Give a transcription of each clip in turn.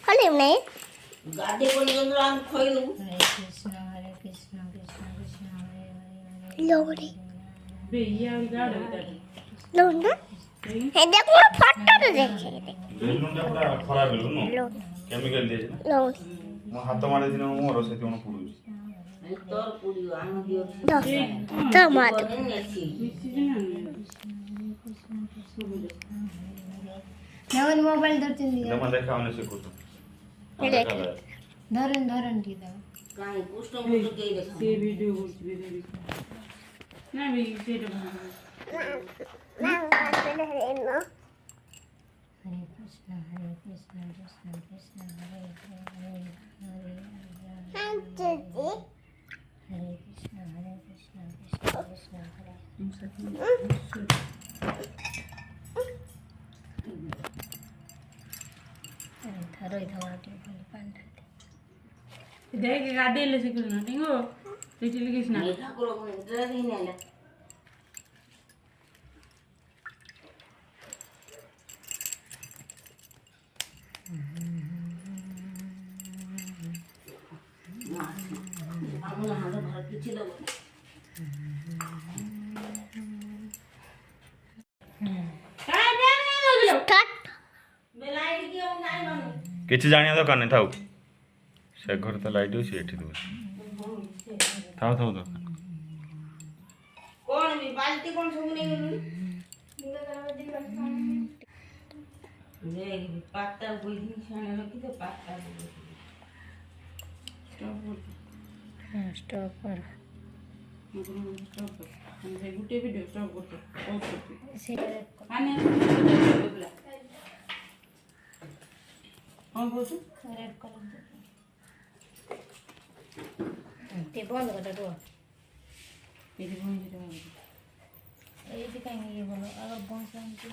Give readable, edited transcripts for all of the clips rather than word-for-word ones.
हले नहीं गाड़ी को निकल रहा हम खोई लूं हरे कृष्ण कृष्ण कृष्ण हरे हरे लोड़ी बे ये और गाड़ी इधर लोड़ा हे देखो फोटो तो देखे ବେଲୁନଟା ପୁରା ଖରାପ ବେଲୁନ लोड़ी କେମିକାଲ ଦିଆଯାଇଛି ନା लोड़ी ମୋ ହାତ ମାରି ଦିନ ମୋର ସେଥିପାଇଁ ପଡୁଛି तोर पूरी आन दियो तो मत नेसी नवन मोबाइल धरती जमा देखावने शिकवतो देख। धरण धरण की दवा काई पुष्ट मुझे के देखा ये वीडियो ना भी सेट बना ना ना हरे कृष्ण कृष्ण कृष्ण हरे हरे हरे हम चलते हरे कृष्ण कृष्ण कृष्ण हरे धरो धवाटी बोली पांडा देख गाड़ी ले से करना टिंगो लिटिल कृष्ण नहीं ठाकुर को ड्रेस ही नहीं ले हम हाथ भर पीछे दो कट बेलाइट की हम नहीं मानो କିଛି ଜାଣିବା ଦରକାର ନାହିଁ ଥାଉ ସେ ଘରେ ତ ଲାଇଟ୍ ଅଛି ଏଠି ଦେଉଛି ଥାଉ ଥାଉ ଦରକାର कौन भी बाल्टी कौन सब नहीं गलू देख पाता कोई दिन खाने रखी तो पाता स्टॉप पर स्टॉप कर हम से गुटे वीडियो स्टॉप करते ऑफ करते से आने हां बोल रेड कलर ते बंद कर दो ये भूंजी रे ये भी कहीं ये बोलो अगर बहुत शांति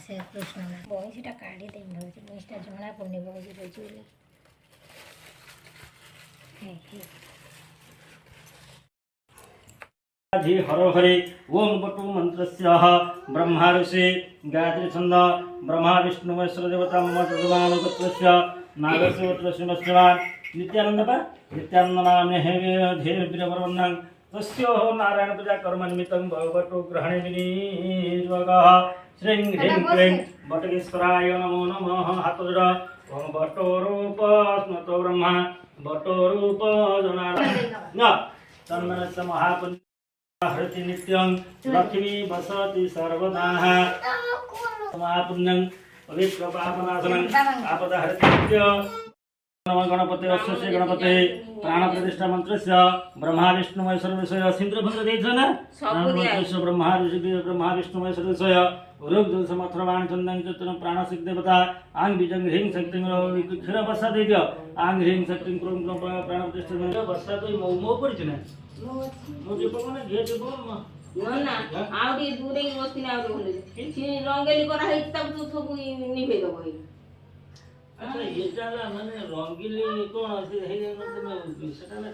से कृष्ण बहुत सीटा काढ़ी दे भाई मुझे जमा पड़ने बहुत रही जी हरो हरे ओम बटु मंत्रस्य ब्रह्मा ऋषि गायत्री छंद ब्रह्मा विष्णु महेश्वर देवता मधुमान गोत्रस्य नागस्य गोत्रस्य मस्यवान नित्यानंद पा नित्यानंद नाम हे धीर वीरवरवन्नं तस्य नारायण पूजा कर्म निमित्तं भगवतो ग्रहणे विनियोगः श्रीं ह्रीं क्लीं बटकेश्वराय नमो नमः हाथ जोड़ ओम बटो रूप स्मतो ब्रह्मा बटो रूप जनार्दन चंदनस्य महापुण्य हरति नित्यं लक्ष्मी वसति सर्वदा महापुण्यं पवित्र पापनाशनं आपदहरति नित्यं नमो गणपते अस्य गणपते प्राण प्रतिष्ठा मंत्रस्य ब्रह्मा विष्णु महेश्वर विषय सिंद्र भद्र देजन मंत्रस्य ब्रह्मा विष्णु महेश्वर विषय रूप जल समथ्रवाण चंदन चतुर प्राण सिद्ध देवता आंग बीजंग ह्रीं शक्ति क्षीर वर्षा दे दियो आंग ह्रीं शक्ति क्रोम प्राण प्रतिष्ठा वर्षा तो मो पड़छ ना मो जे पवन घे जे बोल ना आउडी दूरे ही वस्ती ना आउडी होले छि रंगेली करा है तब तो सब निभे दो भाई अच्छा ये जाला माने रंगीली कोन से हे न सेटा ना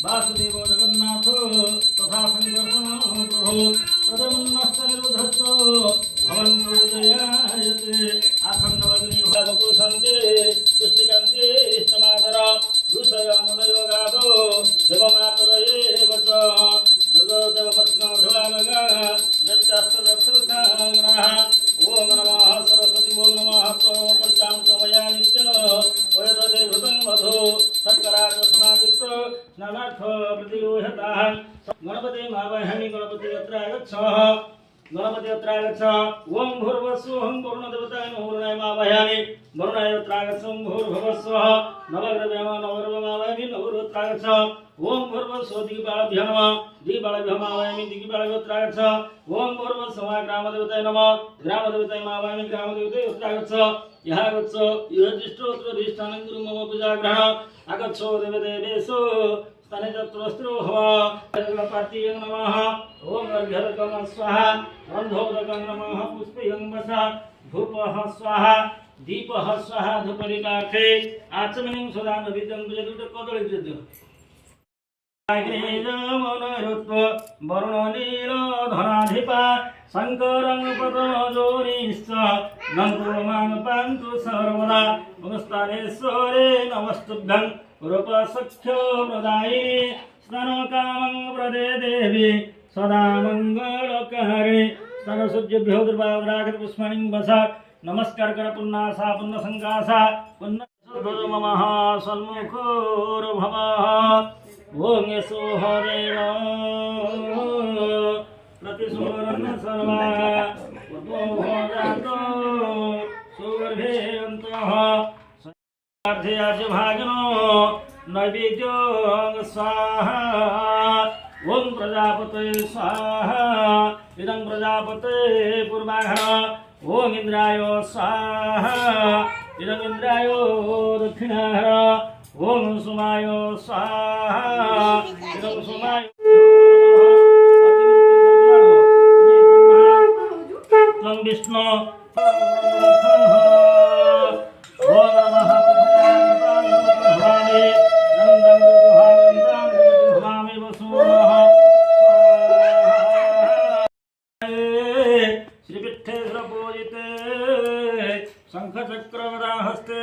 वासुदेव जगन्नाथ तथा संकर्षण प्रभो तदमुन्नस्तनिरुद्धस्स भवन्तु विजयायते आखण्डवग्नि भागपुरुषन्ते तुष्टिकान्ते समादर ऋषयमुनयोगादो देवमातरये वच देवपत्न्यो ध्रुवानगा दत्तास्तदक्षरसागणः ओम नमः सरस्वती ओम नमः पंचामृतमया नित्य वयदे भृतं मधु सत्कराज समादित्य स्नानार्थ प्रतिगृह्यताः गणपति महावह्नि गणपति यत्र आगच्छः गणपति यत्र आगच्छ ओम भूर्भुवस्सुहं वरुणदेवताय नमोरुणाय महावह्नि वरुणाय यत्र आगच्छ ओम भूर्भुवस्सुः नवग्रहदेव नवग्रहमावह्नि नवरुद्र उत्तरागच्छ ओम भूर्भुवस्सुः दिग्बालभ्यो नमः दिग्बालभ्यो मावयामि दिग्बालभ्यो उत्तरागच्छ ओम भूर्भुवस्सुः ग्रामदेवताय नमः ग्रामदेवताय मावयामि ग्रामदेवताय उत्तरागच्छ यः गच्छ युधिष्ठिरोत्तरधिष्ठानं गुरु मम पूजाग्रहण आगच्छो देवदेवेषु स्थाने चतुरस्त्रो भव पार्थियं नमः ओम अर्घ्यरकं स्वाहा गन्धोदकं नमः पुष्पयं वसा धूपः स्वाहा दीपः स्वाहा धूपरिकार्थे आचमनीं सदा नवितं विजदुट कदलीविजद वरुण नील धनाधिपा शङ्करं पतजोनिश्च नन्दोमान् पान्तु सर्वदा नमस्तानेश्वरे नमस्तुभ्यं रूपसख्यो प्रदायिनि स्नानकामं प्रदे देवी सदा मङ्गलकारिणि स्नानसूर्यभ्यो दुर्वाग्रागत पुष्पाणिं वसा नमस्कार कर पुन्नासा पुन्न संकासा पुन्न ममः सन्मुखोर्भवः ओम यसो हरेण प्रतिसुरन् सर्वा उद्भवजातो सुगर्भेऽन्तः भागनो नैवेद्यं स्वाहा ओम प्रजापते स्वाहा इदं प्रजापते पूर्वाह्न ओम इंद्राय स्वाहा इदं इंद्राय दक्षिणाह्न ओम सोमाय स्वाहा इदं सोमाय त्वं विष्णु ओम नमः भवानि नन्दं भवानि वसुः श्रीपीठेश्वरपूजिते शङ्खचक्रगदाहस्ते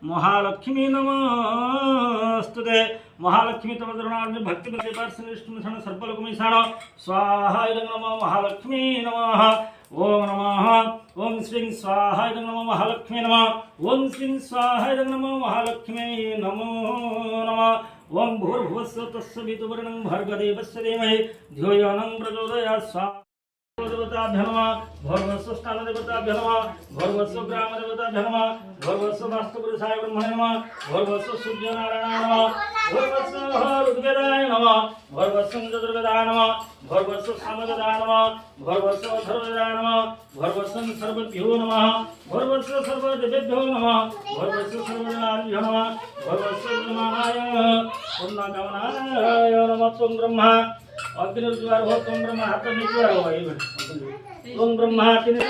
महालक्ष्मी नमस्तुते महालक्ष्मी तव चरणार्जुन भक्ति विष्णुषण सर्वलोकमीशान स्वाहा इदं नमः महालक्ष्मी नमः ओम नमः ओम श्रीं स्वाहा इदं नमः महालक्ष्मी नमः ओम श्रीं स्वाहा इदं नमः महालक्ष्मी नमो नमः ओम भूर्भुवस्सुः तत्सवितुर्वरेण्यं भर्गदेवस्य धीमहि धियो यो नः प्रचोदयात् स्वाहा देवताभ्यो नमः भर्गस्व स्थान देवताभ्यो नमः भर्गस्व ग्राम देवताभ्यो नमः भर्गस्व वास्तुपुरुषाय ब्रह्मणे नमः भर्गस्व सूर्यनारायणाय नमः भर्गस्व ऋग्वेदाय नमः भर्गस्व यजुर्वेदाय नमः भर्गस्व सामवेदाय नमः भर्गस्व अथर्ववेदाय नमः भर्गस्व सर्वभ्यो नमः भर्गस्व सर्वदेवेभ्यो नमः भर्गस्व सर्वदेवाभ्यो नमः भर्गस्व ब्रह्मणाय पूर्णकामनाय नमः त्वं ब्रह्मा अग्निर्ज्वार हो तुम ब्रह्मा हाथ निज्वार हो ये तुम ब्रह्मा तिने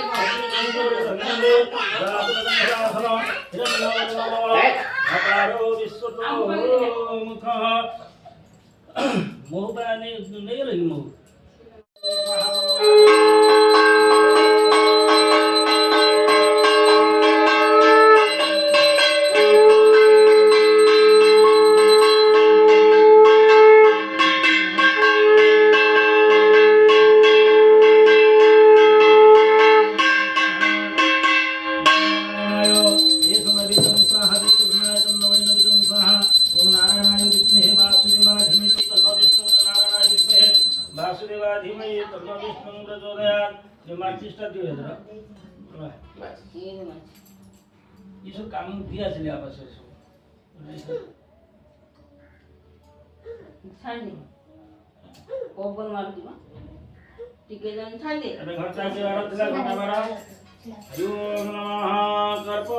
अपारो विश्वतो मुख मोह बने नहीं लगी मोह काम दिया चले आप छाड़ी ओपन मार दी टिके जन छाड़ी अबे घर चाहे आरत दिला घटा बड़ा ओम नमः कर्प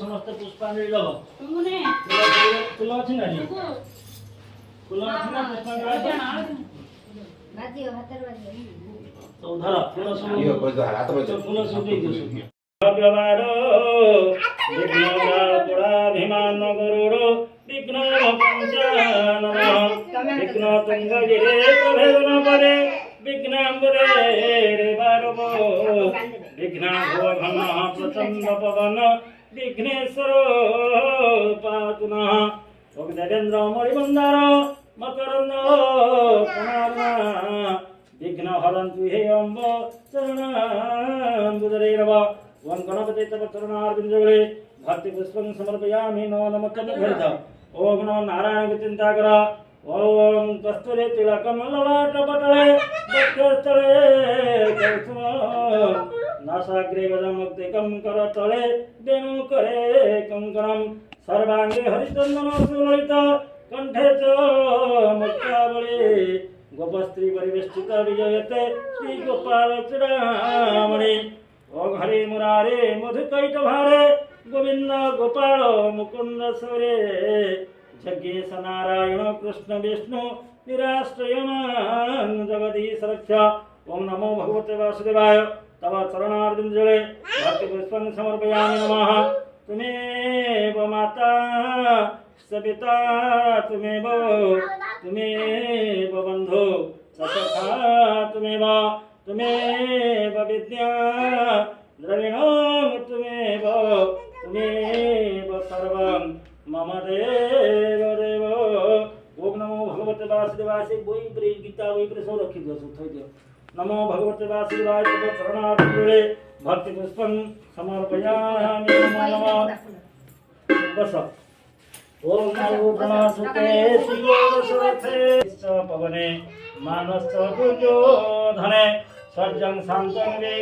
ସମସ୍ତେ ପୁଷ୍ପାଞ୍ଜଳି ଦବ। ତୁମେ ଫୁଲ ଅଛି ନା ଜି? ଫୁଲ ଅଛି ନା ପୁଷ୍ପାଞ୍ଜଳି ଦବ? ବାଜିବ ହାତରେ ବାଜିବ ସବୁ ଧର ଫୁଲ ସବୁ ଇଏ କଇଦ ହାତ ବଚ ଫୁଲ ସବୁ ଦେଇଦିଅ ସବୁ। ବ୍ୟବହାର ବିଘ୍ନ ପଳାଭିମାନ ଗରୁଡ଼ ବିଘ୍ନ ପଞ୍ଚାନନ ବିଘ୍ନ ତୁଙ୍ଗଗିରେ ପ୍ରଭେଦନ ପରେ ବିଘ୍ନାମ୍ବরে রে বারব বিঘ্নাঘ ঘন প্রচণ্ড পবন বিঘ্নেশ্বর পাতু নঃ দেবেন্দ্র মরিমন্দার মকরন্দ কুমারনা বিঘ্ন হরন্তু হে অম্ব চরণাম্বুদরে রব ওম গণপতি তব চরণারবিন্দে ভক্তি পুষ্পং সমর্পয়ামি নমো নমঃ কর্ণধ্বজ ওম নমো নারায়ণ চিন্তা কর ओम कस्तूरी तिलकम ललाटपटले वक्षस्थले कौसुम नासाग्रे गजमुक्तिकं करतले वेणुकरे कंकणं सर्वांगे हरिचन्दन सुललित कंठे च मुक्तावली गोपस्त्री परिवेष्टित विजयते श्री गोपाल चूड़ामणि ओम हरे मुरारे मधुकैटभारे गोविंद गोपाल मुकुंद सौरे जगेश नारायण कृष्ण विष्णु निराश्रयण जगदीश रक्ष। ओम नमो भगवते वासुदेवाय तव चरणारविन्दे भक्ति पुष्पं समर्पयामि नमः। तुमेव माता सपिता तुमेव बन्धु सखा तुमेव विद्या द्रविणं तुमेव सर्वं मम देव देव। ओम नमो भगवते वासुदेवाय से वही प्रेम गीता वही प्रेम सब रखी दियो सब थई दियो। नमो भगवते वासुदेवाय तव चरणारविन्दे भक्ति पुष्पं समर्पयामि नमः। बस ओम नमो गणसुते शिवसुते च पवने मानस पूजो धने सर्जं शान्तं वे